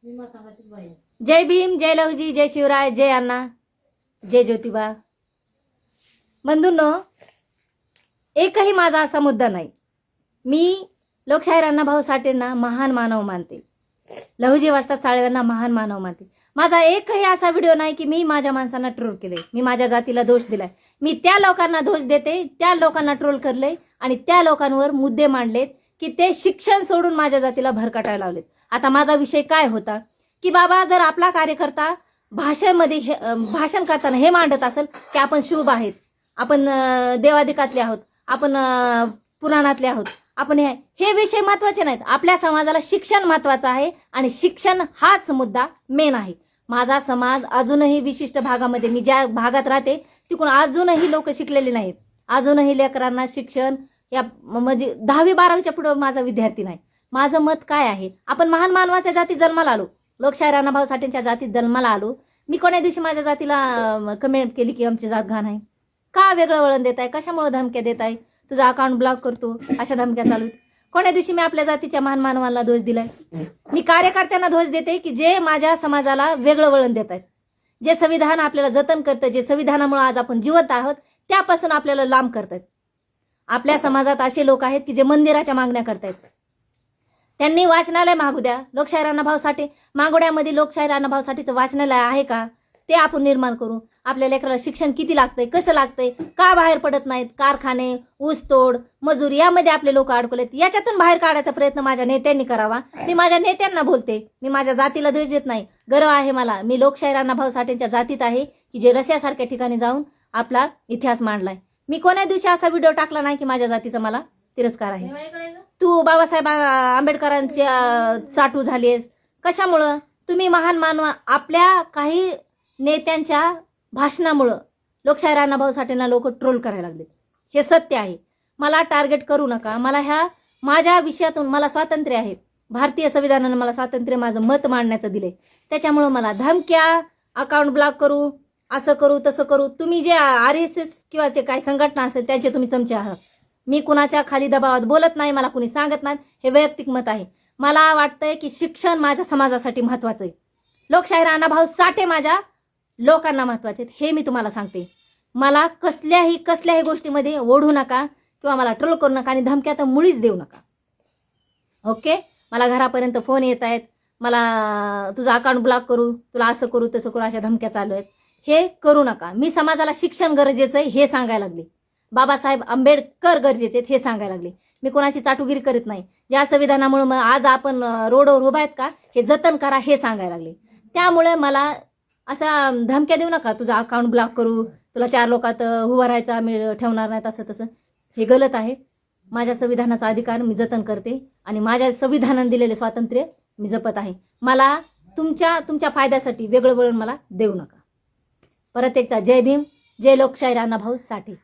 जय भीम, जय लहुजी, जय शिवराय, जय अण्णा, जय ज्योतिबा. बंधूंनो, एकही माझा असा मुद्दा नाही. मी लोकशाहीर अण्णाभाऊ साठेंना महान मानव मानते. लहुजी वस्ताद साळव्यांना महान मानव मानते. माझा एकही असा व्हिडिओ नाही की मी माझ्या माणसांना ट्रोल केले, मी माझ्या जातीला दोष दिलाय. मी त्या लोकांना दोष देते, त्या लोकांना ट्रोल करले आणि त्या लोकांवर मुद्दे मांडलेत की ते शिक्षण सोडून माझ्या जातीला भरकटायला लावलेत. आता माझा विषय काय होता की बाबा, जर आपला कार्यकर्ता भाषण करताना हे मांडत असेल की आपण शुभ आहेत, आपण देवादिकातले आहोत, आपण पुराणातले आहोत, आपण हे विषय महत्वाचे नाहीत. आपल्या समाजाला शिक्षण महत्वाचं आहे आणि शिक्षण हाच मुद्दा मेन आहे. माझा समाज अजूनही विशिष्ट भागामध्ये, मी ज्या भागात राहते तिकडून अजूनही लोक शिकलेले नाहीत. अजूनही लेकरांना शिक्षण या म्हणजे 10वी-12वीच्या पुढे माझा विद्यार्थी नाही. माझं मत काय आहे, आपण महान मानवाच्या जातीत जन्माला आलो, लोकशाहीर अण्णाभाऊ साठेंच्या जातीत जन्माला आलो. मी कोण्या दिवशी माझ्या जातीला कमेंट केली की आमची जात घाण आहे? का वेगळं वळण देताय? कशामुळे धमक्या देताय? तुझा अकाउंट ब्लॉक करतो, अशा धमक्या चालू. कोण्या दिवशी मी आपल्या जातीच्या महान मानवांना दोष दिलाय? मी कार्यकर्त्यांना दोष देते की जे माझ्या समाजाला वेगळं वळण देत आहेत, जे संविधान आपल्याला जतन करतं, जे संविधानामुळे आज आपण जिवंत आहोत, त्यापासून आपल्याला लांब करतात. आपल्या समाजात असे लोक आहेत की जे मंदिराच्या मागण्या करतायत. त्यांनी वाचनालय मागू द्या. लोकशाहीर अण्णाभाऊ साठे मागोड्यामध्ये लोकशाहीर अण्णाभाऊ साठेचं वाचनालय आहे का? ते आपण निर्माण करू. आपल्या लेकराला शिक्षण किती लागतंय, कसं लागतंय, का बाहेर पडत नाहीत? कारखाने, ऊसतोड, मजूर यामध्ये आपले लोक अडकलेत. याच्यातून बाहेर काढायचा प्रयत्न माझ्या नेत्यांनी करावा. मी माझ्या नेत्यांना बोलते, मी माझ्या जातीला दोष देत नाही. गर्व आहे मला, मी लोकशाहीर अण्णाभाऊ साठेंच्या जातीत आहे की जे रशियासारख्या ठिकाणी जाऊन आपला इतिहास मांडलाय. मी कोण्या दिवशी असा व्हिडिओ टाकला नाही की माझ्या जातीचा मला तिरस्कार आहे. तू बाबासाहेब आंबेडकरांच्या चाटू झालीस कशामुळं? तुम्ही महान मानवा. आपल्या काही नेत्यांच्या भाषणामुळं लोकशाहीर अण्णाभाऊ साठेंना लोक ट्रोल करायला लागले. हे सत्य आहे. मला टार्गेट करू नका. मला माझ्या विषयातून मला स्वातंत्र्य आहे. भारतीय संविधानानं मला स्वातंत्र्य माझं मत मांडण्याचं दिले. त्याच्यामुळं मला धमक्या, अकाउंट ब्लॉक करू, असं करू तसं करू. तुम्ही जे RSS किंवा ते काही संघटना असेल त्यांचे तुम्ही चमचे आहात. मी कुणाच्या खाली दबावात बोलत नाही, मला कुणी सांगत नाही. हे वैयक्तिक मत आहे. मला वाटतंय की शिक्षण माझ्या समाजासाठी महत्वाचं आहे. लोकशाहीर अण्णाभाऊ साठे माझ्या लोकांना महत्वाचे आहेत, हे मी तुम्हाला सांगते. मला कसल्याही गोष्टीमध्ये ओढू नका किंवा मला ट्रोल करू नका आणि धमक्या तर मुळीच देऊ नका. ओके. मला घरापर्यंत फोन येत आहेत, मला तुझं अकाउंट ब्लॉक करू, तुला असं करू तसं करू, अशा धमक्या चालू आहेत. हे करू नका. मी समाजाला शिक्षण गरजेचं आहे हे सांगायला लागले. बाबासाहेब आंबेडकर गरजेचे आहेत हे सांगायला लागले. मी कोणाची चाटुगिरी करीत नाही. ज्या संविधानामुळे आज आपण रोडवर उभा आहेत का हे जतन करा हे सांगायला लागले. त्यामुळे मला असा धमक्या देऊ नका, तुझा अकाउंट ब्लॉक करू, तुला 4 लोकात उभं राहायचा मी ठेवणार नाही, तसं तसं. हे गलत आहे. माझ्या संविधानाचा अधिकार मी जतन करते आणि माझ्या संविधानाने दिलेले स्वातंत्र्य मी जपत आहे. मला तुमच्या फायद्यासाठी वेगळं वळण मला देऊ नका. परत एकदा जय भीम, जय लोकशाहीर अण्णाभाऊ साठे.